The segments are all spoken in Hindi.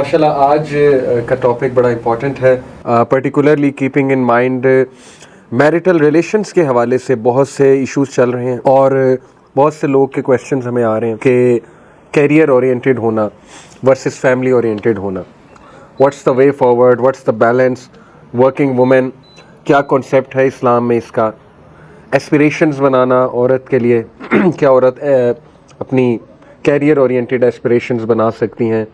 माशाल्लाह आज का टॉपिक बड़ा इम्पोर्टेंट है, particularly keeping in mind marital relations के हवाले से बहुत से इश्यूज चल रहे हैं और बहुत से लोग के क्वेश्चंस हमें आ रहे हैं कि कैरियर ओरिएंटेड होना वर्सेस फैमिली ओरिएंटेड होना, what's the way forward, what's the balance, working women क्या कॉन्सेप्ट है इस्लाम में इसका, एस्पिरेशंस बनाना औरत के लिए क्या औरत अपनी कैरियर ओरिएंटेड एस्पिरेशंस बना सकती हैं,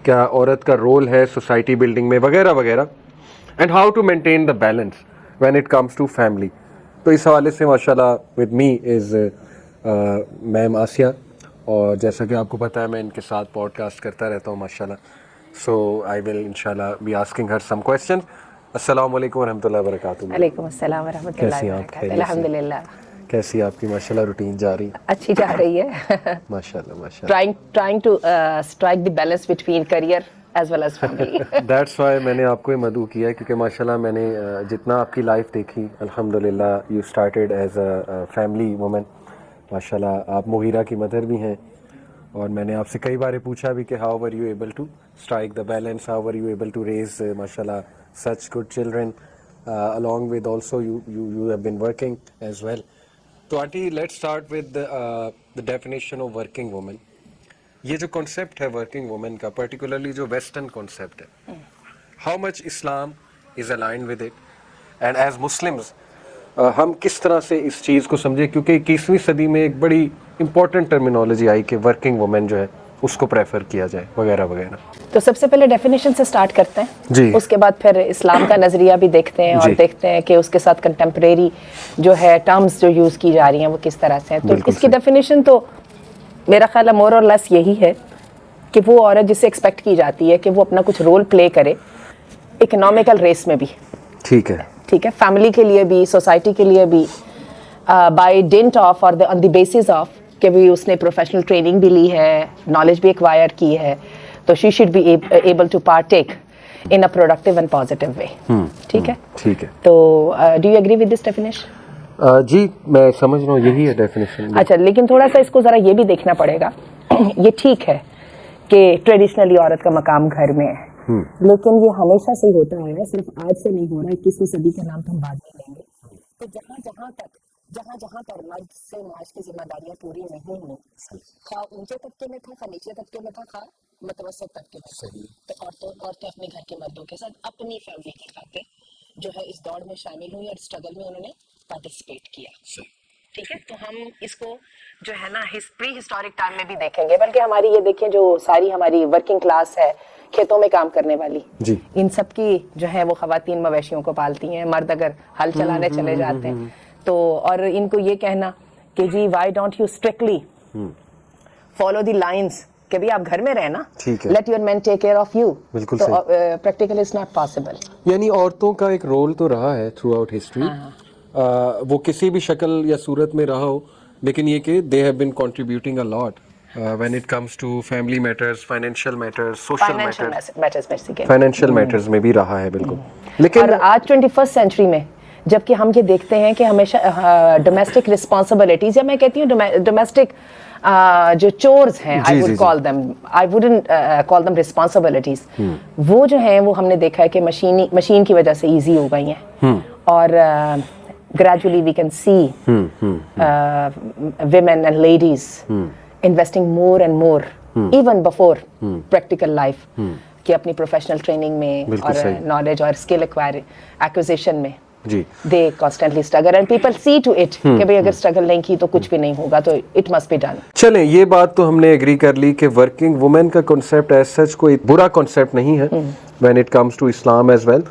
क्या औरत का रोल है सोसाइटी बिल्डिंग में वगैरह वगैरह, and how to maintain the balance when it comes to family. तो इस हवाले से माशाल्लाह with me is ma'am Aasiya, और जैसा कि आपको पता है मैं इनके साथ पॉडकास्ट करता रहता हूँ माशाल्लाह, सो आई विल इंशाल्लाह be asking her some question. अस्सलाम वालेकुम वरहमतुल्लाहि वबरकातुहू। वालेकुम अस्सलाम वरहमतुल्लाहि वबरकातुहू। अल्हम्दुलिल्लाह। कैसी आपकी माशाल्लाह रूटीन जा रही? अच्छी जा रही है। माशाल्लाह trying to strike the balance between career as well as family. That's why मैंने आपको ये मदऊ किया क्योंकि माशाल्लाह मैंने जितना आपकी लाइफ देखी अल्हम्दुलिल्लाह you started as a family woman. माशाल्लाह आप मुगीरा की मदर भी हैं और मैंने आपसे कई बार पूछा भी कि how were you able to strike the balance, how were you able to raise माशाल्लाह such good children along with also you have been working as well. तो aunty let's start with the definition of working woman. ये जो कॉन्सेप्ट है वर्किंग वुमन का, पर्टिकुलरली जो वेस्टर्न कॉन्सेप्ट है, how much Islam is aligned with it and as Muslims हम किस तरह से इस चीज़ को समझे, क्योंकि 21वीं सदी में एक बड़ी इंपॉर्टेंट टर्मिनोलॉजी आई कि वर्किंग वुमन जो है उसको प्रेफर किया जाए वगैरह वगैरह। तो सबसे पहले डेफिनेशन से स्टार्ट करते हैं जी, उसके बाद फिर इस्लाम का नजरिया भी देखते हैं और देखते हैं कि उसके साथ कंटेम्प्रेरी जो है टर्म्स जो यूज की जा रही हैं वो किस तरह से हैं। तो इसकी डेफिनेशन तो मेरा ख्याल है मोर और लेस यही है कि वो औरत जिससे एक्सपेक्ट की जाती है कि वो अपना कुछ रोल प्ले करे इकोनॉमिकल रेस में भी, ठीक है, फैमिली के लिए भी, सोसाइटी के लिए भी, बाय डेंट ऑफ और ऑन द बेसिस ऑफ कि भी उसने प्रोफेशनल ट्रेनिंग भी ली है, नॉलेज भी एक्वायर की है, तो she should be able to partake in a productive and positive way. ठीक है। तो do you agree with this definition? जी मैं समझ रहा हूँ यही है डेफिनेशन। अच्छा, लेकिन थोड़ा सा इसको जरा ये भी देखना पड़ेगा ये ठीक है कि ट्रेडिशनली औरत का मकाम घर में है, लेकिन ये हमेशा से होता है, सिर्फ आज से नहीं हो रहा है। 21वीं सदी का नाम तो हम बाद में लेंगे। तो जहाँ पर मर्द से माश की जिम्मेदारियां पूरी नहीं हुई, खा ऊंचे तबके में था, खा नीचे तबके में था, खा मतवसत तबके में था, तो औरतें अपने घर के मर्दों के साथ अपनी फैमिली की खातिर जो है इस दौड़ में शामिल हुई और स्ट्रगल में उन्होंने पार्टिसिपेट किया। ठीक है, तो हम इसको जो है ना प्री हिस्टोरिक टाइम में भी देखेंगे, बल्कि हमारी ये देखें जो सारी हमारी वर्किंग क्लास है, खेतों में काम करने वाली जी, इन सब की जो है वो खवातीन मवेशियों को पालती हैं, मर्द अगर हल चलाने चले जाते हैं तो, और इनको ये कहना कि जी why don't you strictly follow the lines कि भी आप घर में रहना, let your man take care of you, बिल्कुल तो प्रैक्टिकली इज नॉट पॉसिबल। यानी औरतों का एक रोल तो रहा है थ्रू आउट हिस्ट्री, वो किसी भी शक्ल या सूरत में रहा हो, लेकिन ये कि they have been contributing a lot when it comes to family matters, financial matters, social matters, financial matters में भी रहा है बिल्कुल। लेकिन और आज 21st सेंचुरी में जबकि हम ये देखते हैं कि हमेशा डोमेस्टिक रिस्पॉन्सिबिलिटीज, या मैं कहती हूँ डोमेस्टिक जो चोर्स हैं, I would call them, I wouldn't call them responsibilities, वो जो हैं वो हमने देखा है कि मशीन की वजह से ईजी हो गई हैं, और gradually we can see women and ladies investing more and more even before practical life कि अपनी प्रोफेशनल ट्रेनिंग में और नॉलेज और स्किल एक्विजिशन में जी they constantly struggle and people see to it कि भाई अगर स्ट्रगल नहीं की तो कुछ भी नहीं होगा, तो it must be done। चलें, ये बात तो हमने एग्री कर ली कि वर्किंग वुमेन का कॉन्सेप्ट एज सच कोई बुरा कॉन्सेप्ट नहीं है when it comes to Islam as well।